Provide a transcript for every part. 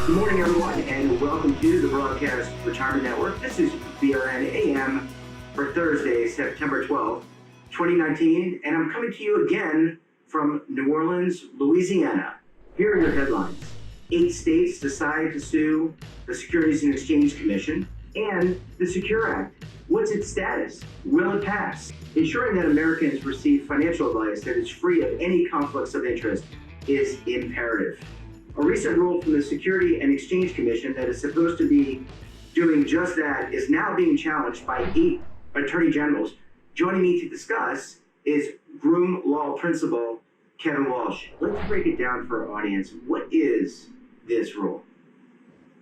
Good morning, everyone, and welcome to the Broadcast Retirement Network. This is BRN AM for Thursday, September 12th, 2019, and I'm coming to you again from New Orleans, Louisiana. Here are your headlines. 8 states decide to sue the Securities and Exchange Commission and the Secure Act. What's its status? Will it pass? Ensuring that Americans receive financial advice that is free of any conflicts of interest is imperative. A recent rule from the Securities and Exchange Commission that is supposed to be doing just that is now being challenged by 8 attorney generals. Joining me to discuss is Groom Law Principal Kevin Walsh. Let's break it down for our audience. What is this rule?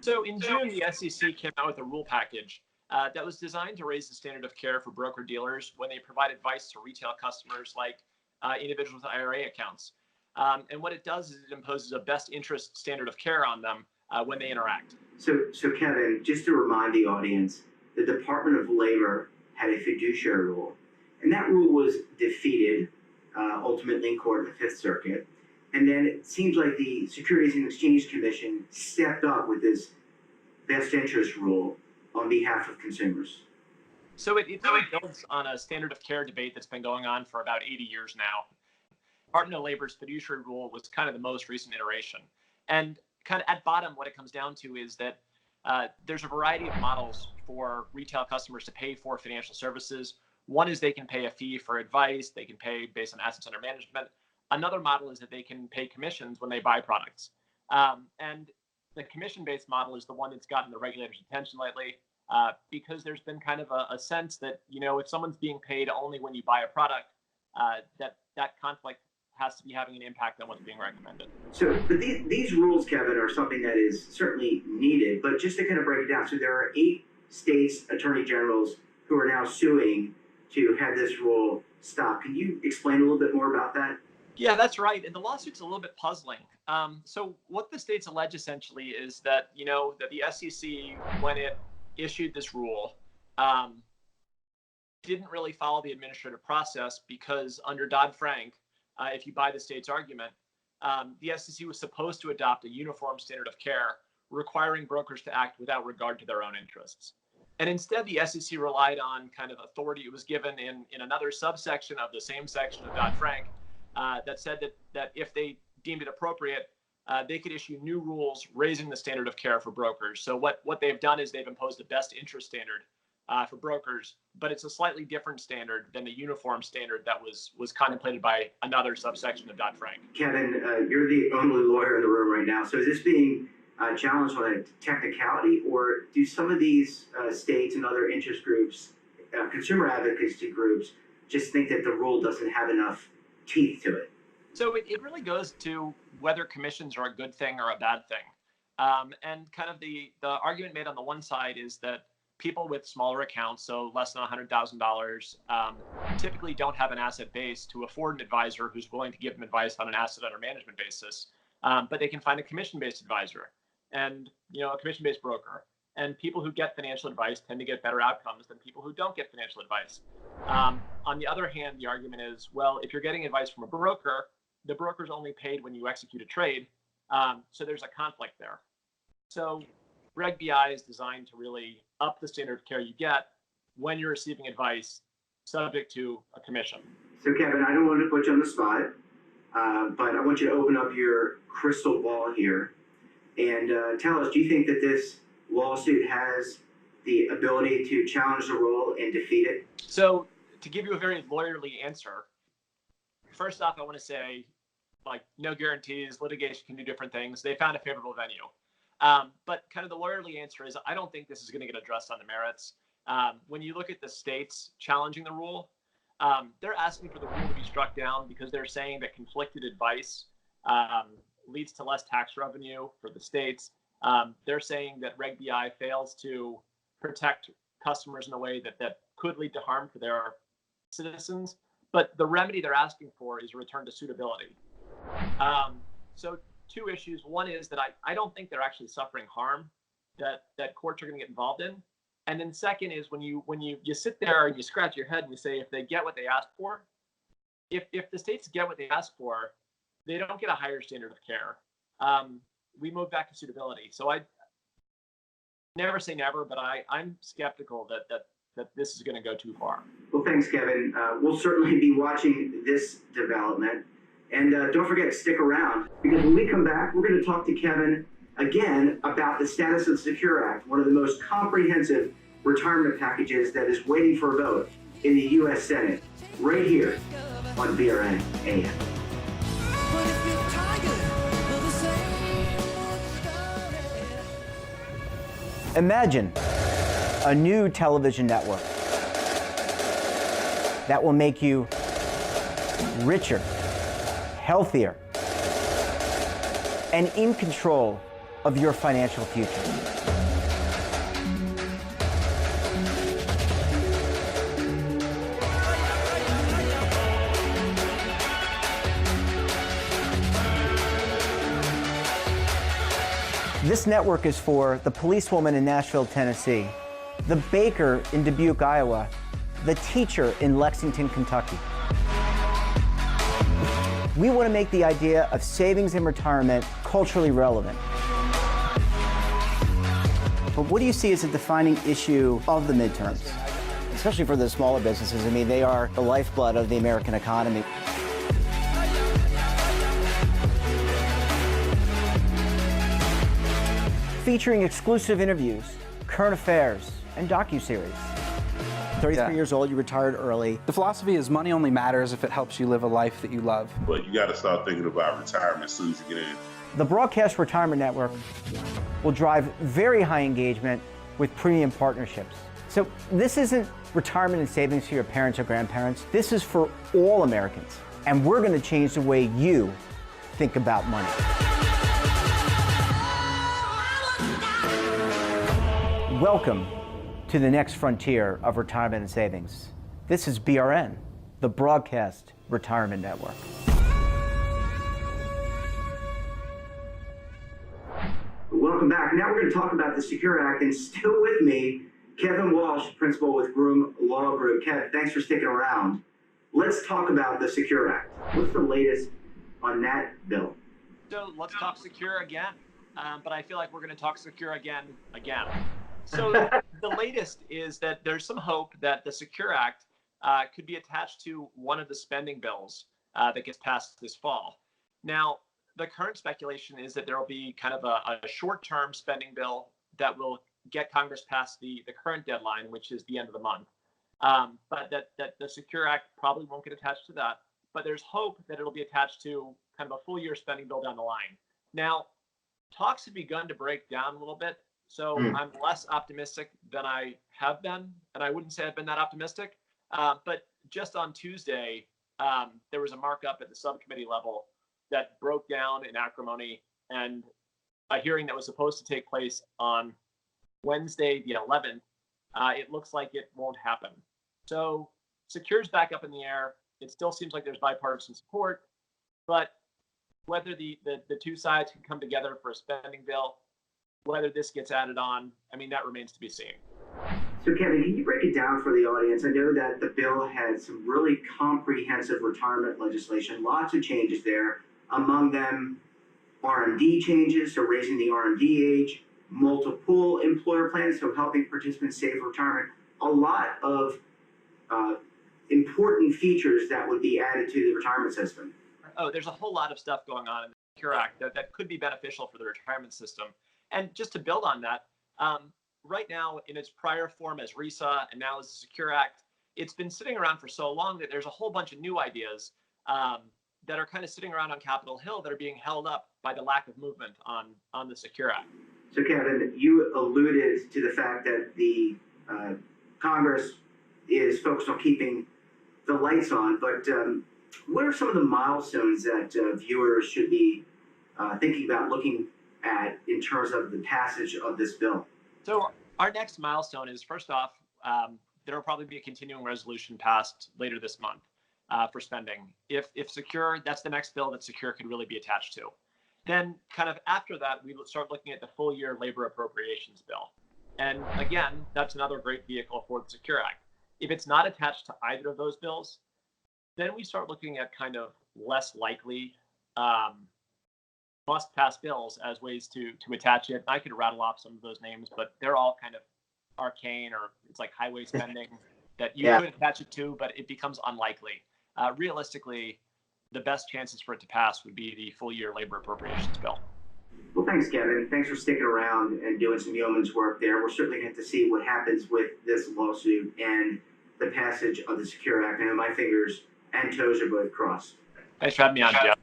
So in June, the SEC came out with a rule package that was designed to raise the standard of care for broker-dealers when they provide advice to retail customers like individuals with IRA accounts. And what it does is it imposes a best interest standard of care on them when they interact. So Kevin, just to remind the audience, the Department of Labor had a fiduciary rule, and that rule was defeated ultimately in court in the Fifth Circuit. And then it seems like the Securities and Exchange Commission stepped up with this best interest rule on behalf of consumers. So it really builds on a standard of care debate that's been going on for about 80 years now. Department of Labor's fiduciary rule was kind of the most recent iteration. And kind of at bottom, what it comes down to is that there's a variety of models for retail customers to pay for financial services. One is they can pay a fee for advice. They can pay based on assets under management. Another model is that they can pay commissions when they buy products. And the commission-based model is the one that's gotten the regulators' attention lately because there's been kind of a sense that, you know, if someone's being paid only when you buy a product, that conflict has to be having an impact on what's being recommended. So, but these rules, Kevin, are something that is certainly needed. But just to kind of break it down, so there are 8 states' attorney generals who are now suing to have this rule stop. Can you explain a little bit more about that? Yeah, that's right. And the lawsuit's a little bit puzzling. So what the states allege essentially is that, you know, that the SEC, when it issued this rule, didn't really follow the administrative process because under Dodd-Frank, if you buy the state's argument, the SEC was supposed to adopt a uniform standard of care requiring brokers to act without regard to their own interests. And instead, the SEC relied on kind of authority it was given in another subsection of the same section of Dodd-Frank that said that if they deemed it appropriate, they could issue new rules raising the standard of care for brokers. So what they've done is they've imposed a best interest standard for brokers, but it's a slightly different standard than the uniform standard that was contemplated by another subsection of Dodd-Frank. Kevin, you're the only lawyer in the room right now. So is this being challenged on a technicality, or do some of these states and other interest groups, consumer advocacy groups, just think that the rule doesn't have enough teeth to it? So it really goes to whether commissions are a good thing or a bad thing. And kind of the argument made on the one side is that people with smaller accounts, so less than $100,000, typically don't have an asset base to afford an advisor who's willing to give them advice on an asset under management basis. But they can find a commission-based advisor and, you know, a commission-based broker. And people who get financial advice tend to get better outcomes than people who don't get financial advice. On the other hand, the argument is, well, if you're getting advice from a broker, the broker's only paid when you execute a trade. So there's a conflict there. So Reg BI is designed to really up the standard of care you get when you're receiving advice subject to a commission. So Kevin, I don't want to put you on the spot, but I want you to open up your crystal ball here and tell us, do you think that this lawsuit has the ability to challenge the rule and defeat it? So to give you a very lawyerly answer, first off, I want to say, like, no guarantees, litigation can do different things. They found a favorable venue. But kind of the lawyerly answer is I don't think this is going to get addressed on the merits. When you look at the states challenging the rule, they're asking for the rule to be struck down because they're saying that conflicted advice leads to less tax revenue for the states. They're saying that Reg BI fails to protect customers in a way that could lead to harm for their citizens. But the remedy they're asking for is a return to suitability. So 2 issues. One is that I don't think they're actually suffering harm that courts are going to get involved in. And then second is when you sit there and you scratch your head and you say, if they get what they asked for, if the states get what they asked for, they don't get a higher standard of care. we move back to suitability. So I never say never, but I'm skeptical that this is going to go too far. Well, thanks, Kevin. We'll certainly be watching this development. And don't forget to stick around, because when we come back, we're going to talk to Kevin again about the status of the Secure Act, one of the most comprehensive retirement packages that is waiting for a vote in the U.S. Senate, right here on BRN AM. Imagine a new television network that will make you richer, healthier, and in control of your financial future. This network is for the policewoman in Nashville, Tennessee, the baker in Dubuque, Iowa, the teacher in Lexington, Kentucky. We want to make the idea of savings and retirement culturally relevant. But what do you see as a defining issue of the midterms? Especially for the smaller businesses. I mean, they are the lifeblood of the American economy. Featuring exclusive interviews, current affairs, and docuseries. 33 years old, you retired early. The philosophy is money only matters if it helps you live a life that you love. But you got to start thinking about retirement as soon as you get in. The Broadcast Retirement Network will drive very high engagement with premium partnerships. So this isn't retirement and savings for your parents or grandparents. This is for all Americans. And we're going to change the way you think about money. Welcome to the next frontier of retirement and savings. This is BRN, the Broadcast Retirement Network. Welcome back. Now we're going to talk about the Secure Act, and still with me, Kevin Walsh, principal with Groom Law Group. Kev, thanks for sticking around. Let's talk about the Secure Act. What's the latest on that bill? So let's talk secure again, but I feel like we're going to talk secure again. So the latest is that there's some hope that the Secure Act could be attached to one of the spending bills that gets passed this fall. Now, the current speculation is that there will be kind of a short-term spending bill that will get Congress past the current deadline, which is the end of the month. But that the Secure Act probably won't get attached to that. But there's hope that it'll be attached to kind of a full-year spending bill down the line. Now, talks have begun to break down a little bit. So I'm less optimistic than I have been, and I wouldn't say I've been that optimistic. But just on Tuesday, there was a markup at the subcommittee level that broke down in acrimony, and a hearing that was supposed to take place on Wednesday, the 11th, it looks like it won't happen. So Secure's back up in the air. It still seems like there's bipartisan support, but whether the two sides can come together for a spending bill, whether this gets added on, I mean, that remains to be seen. So, Kevin, can you break it down for the audience? I know that the bill had some really comprehensive retirement legislation, lots of changes there. Among them, RMD changes, so raising the RMD age, multiple employer plans, so helping participants save for retirement. A lot of important features that would be added to the retirement system. Oh, there's a whole lot of stuff going on in the Secure Act that could be beneficial for the retirement system. And just to build on that, right now in its prior form as RESA and now as the Secure Act, it's been sitting around for so long that there's a whole bunch of new ideas that are kind of sitting around on Capitol Hill that are being held up by the lack of movement on the Secure Act. So, Kevin, you alluded to the fact that the Congress is focused on keeping the lights on, but what are some of the milestones that viewers should be thinking about looking at in terms of the passage of this bill? So our next milestone is, first off, there will probably be a continuing resolution passed later this month for spending. If Secure, that's the next bill that Secure could really be attached to. Then kind of after that, we will start looking at the full year labor appropriations bill. And again, that's another great vehicle for the Secure Act. If it's not attached to either of those bills, then we start looking at kind of less likely must-pass bills as ways to attach it. I could rattle off some of those names, but they're all kind of arcane, or it's like highway spending that you could attach it to, but it becomes unlikely. Realistically, the best chances for it to pass would be the full-year labor appropriations bill. Well, thanks, Kevin. Thanks for sticking around and doing some yeoman's work there. We're certainly going to have to see what happens with this lawsuit and the passage of the Secure Act. I know my fingers and toes are both crossed. Thanks for having me on, Jeff.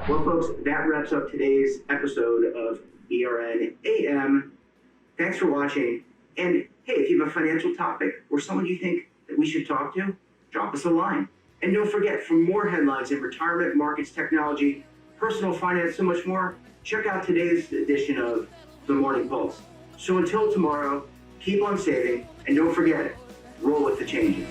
Well, folks, that wraps up today's episode of BRN AM. Thanks for watching. And hey, if you have a financial topic or someone you think that we should talk to, drop us a line. And don't forget, for more headlines in retirement, markets, technology, personal finance, so much more, check out today's edition of The Morning Pulse. So until tomorrow, keep on saving, and don't forget, roll with the changes.